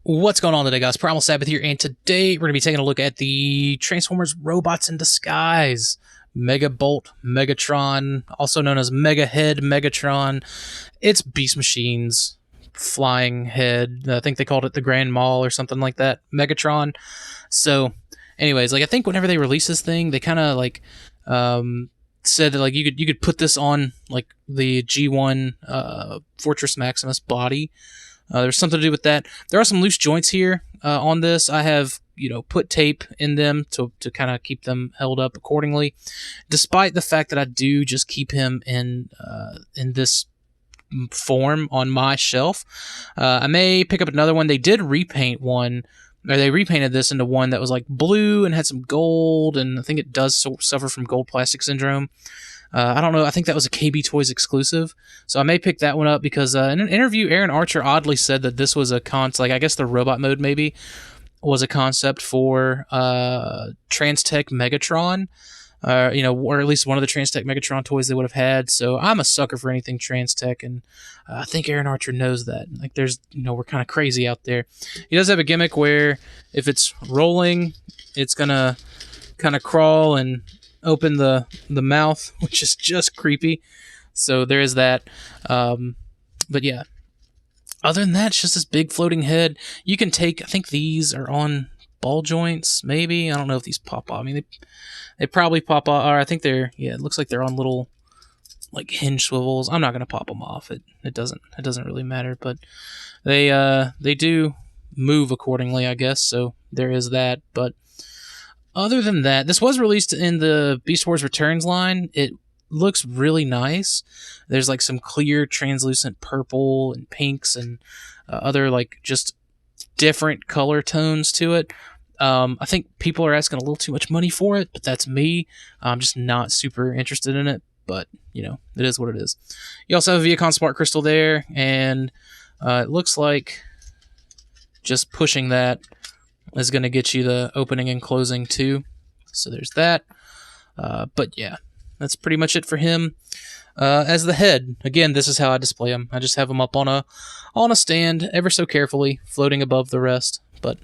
What's going on today, guys? Primal Sabbath here, and today we're going to be taking a look at the Transformers Robots in Disguise. Megabolt, Megatron, also known as Megahead, Megatron. It's Beast Machine's flying head. I think they called it the Grand Mall or something like that. Megatron. So, anyways, I think whenever they released this thing, they kind of said that you could put this on the G1 Fortress Maximus body. There's something to do with that. There are some loose joints here on this. I have, put tape in them to kind of keep them held up accordingly. Despite the fact that I do just keep him in this form on my shelf, I may pick up another one. They did repaint one, or they repainted this into one that was blue and had some gold, and I think it does suffer from gold plastic syndrome. I don't know. I think that was a KB Toys exclusive, so I may pick that one up because in an interview, Aaron Archer oddly said that this was a I guess the robot mode maybe was a concept for Transtech Megatron, or at least one of the Transtech Megatron toys they would have had. So I'm a sucker for anything Transtech, and I think Aaron Archer knows that. There's, we're kind of crazy out there. He does have a gimmick where if it's rolling, it's gonna kind of crawl and open the mouth, which is just creepy. So there is that. But yeah, other than that, it's just this big floating head. You can take, I think these are on ball joints, maybe. I don't know if these pop off. I mean, they probably pop off, or I think they're, it looks like they're on little hinge swivels. I'm not going to pop them off. It doesn't really matter, but they do move accordingly, I guess. So there is that. But other than that, this was released in the Beast Wars Returns line. It looks really nice. There's some clear translucent purple and pinks and other just different color tones to it. I think people are asking a little too much money for it, but that's me. I'm just not super interested in it, but it is what it is. You also have a Viacon Spark Crystal there, and it looks like just pushing that is going to get you the opening and closing too. So there's that. But yeah, that's pretty much it for him. As the head, again, this is how I display him. I just have him up on a stand ever so carefully, floating above the rest. But,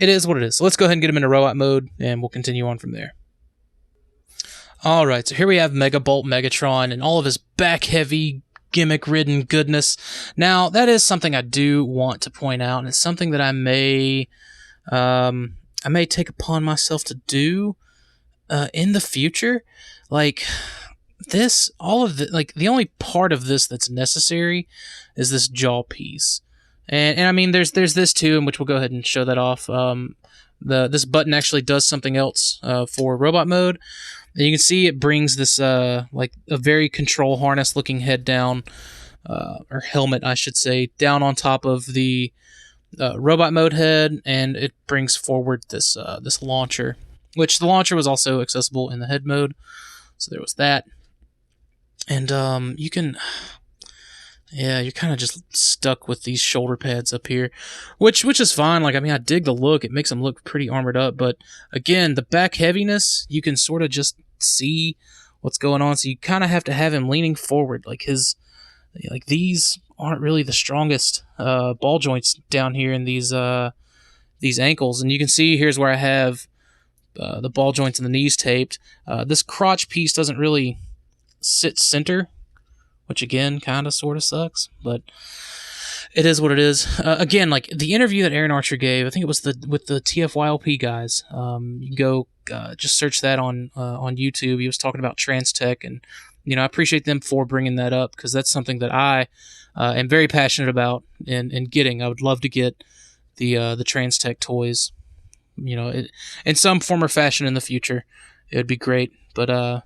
it is what it is. So let's go ahead and get him into robot mode, and we'll continue on from there. Alright, so here we have Megabolt Megatron and all of his back-heavy, gimmick-ridden goodness. Now, that is something I do want to point out, and it's something that I may take upon myself to do in the future. The only part of this that's necessary is this jaw piece. And I mean, there's this too, in which we'll go ahead and show that off. This button actually does something else for robot mode. And you can see it brings this a very control harness looking head down, or helmet I should say, down on top of the robot mode head, and it brings forward this launcher, which the launcher was also accessible in the head mode. So there was that. And you can, you're kind of just stuck with these shoulder pads up here, which is fine. I dig the look. It makes them look pretty armored up. But again, the back heaviness, you can sort of just see what's going on. So you kind of have to have him leaning forward. These aren't really the strongest ball joints down here in these ankles. And you can see here's where I have the ball joints and the knees taped. This crotch piece doesn't really sit center, which again kind of sort of sucks, but it is what it is. Again, the interview that Aaron Archer gave, I think it was with the TFYLP guys. You can go just search that on YouTube. He was talking about Transtech, and I appreciate them for bringing that up, because that's something that I am very passionate about and getting. I would love to get the Transtech toys, in some form or fashion in the future. It would be great, but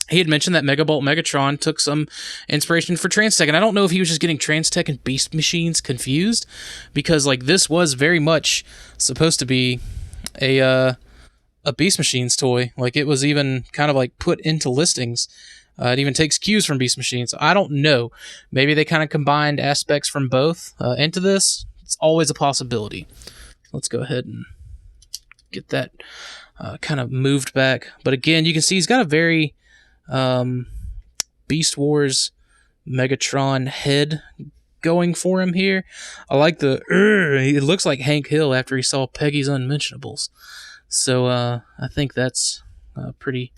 he had mentioned that Megabolt Megatron took some inspiration for Transtech, and I don't know if he was just getting Transtech and Beast Machines confused, because this was very much supposed to be a Beast Machines toy. It was even kind of put into listings. It even takes cues from Beast Machines. So I don't know. Maybe they kind of combined aspects from both into this. It's always a possibility. Let's go ahead and get that kind of moved back. But again, you can see he's got a very Beast Wars Megatron head going for him here. I like the it looks like Hank Hill after he saw Peggy's Unmentionables. So I think that's a pretty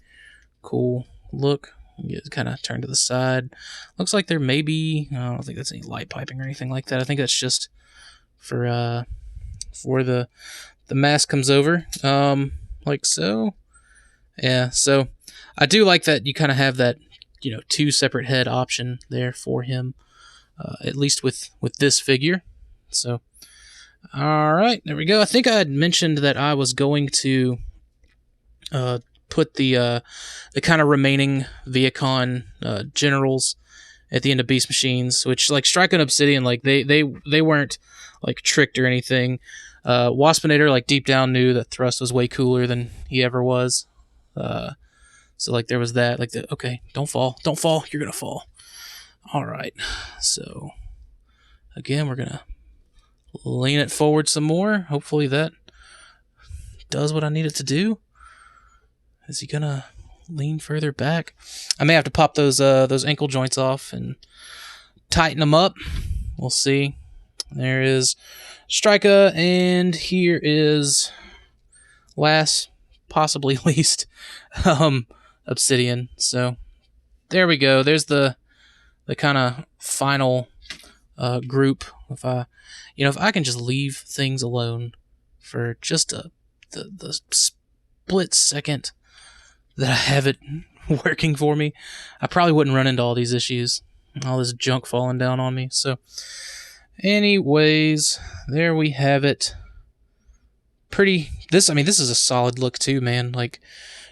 cool look. Get kind of turned to the side. Looks like there may be, I don't think that's any light piping or anything like that. I think that's just for the mask comes over, like so. Yeah, so I do like that you kind of have that, two separate head option there for him, at least with this figure. So, all right, there we go. I think I had mentioned that I was going to put the kind of remaining Viacon generals at the end of Beast Machines, which like Strike and Obsidian, like they weren't like tricked or anything. Waspinator, like deep down knew that Thrust was way cooler than he ever was. So like there was that, like okay, don't fall, you're gonna fall. All right, so again we're gonna lean it forward some more. Hopefully that does what I need it to do. Is he gonna lean further back? I may have to pop those ankle joints off and tighten them up. We'll see. There is Striker, and here is last, possibly least, Obsidian. So there we go. There's the kind of final group. If I can just leave things alone for just the split second that I have it working for me, I probably wouldn't run into all these issues, all this junk falling down on me. So anyways, there we have it. This is a solid look too, man. Like,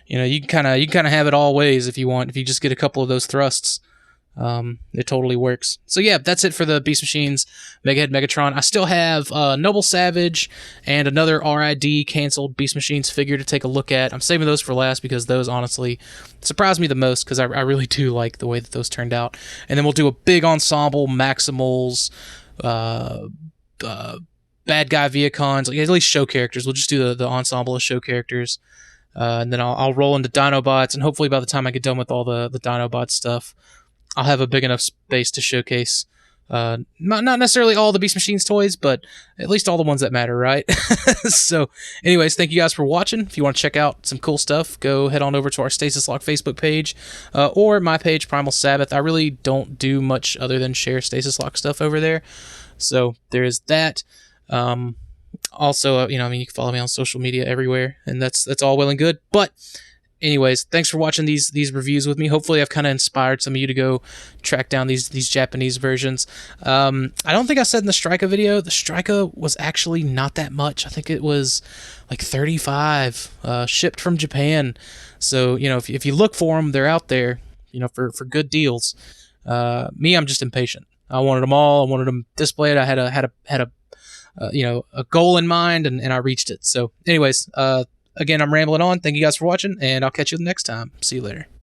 you can kind of have it all ways if you want. If you just get a couple of those thrusts, it totally works. So yeah, that's it for the Beast Machines Megahead Megatron. I still have Noble Savage and another RID canceled Beast Machines figure to take a look at. I'm saving those for last because those honestly surprised me the most, because I really do like the way that those turned out. And then we'll do a big ensemble Maximals, bad guy Viacons, like at least show characters. We'll just do the ensemble of show characters, and then I'll roll into Dinobots, and hopefully by the time I get done with all the Dinobot stuff, I'll have a big enough space to showcase not necessarily all the Beast Machines toys, but at least all the ones that matter, right? So anyways, thank you guys for watching. If you want to check out some cool stuff, go head on over to our Stasis Lock Facebook page, or my page, Primal Sabbath. I really don't do much other than share Stasis Lock stuff over there, so there is that. Also, you can follow me on social media everywhere, and that's all well and good. But anyways, thanks for watching these reviews with me. Hopefully I've kind of inspired some of you to go track down these Japanese versions. I don't think I said in the Striker video, the Striker was actually not that much. I think it was like 35 shipped from Japan. So, if you look for them, they're out there, for good deals. Me, I'm just impatient. I wanted them all. I wanted them displayed. I had a goal in mind, and I reached it. So anyways, again, I'm rambling on. Thank you guys for watching, and I'll catch you next time. See you later.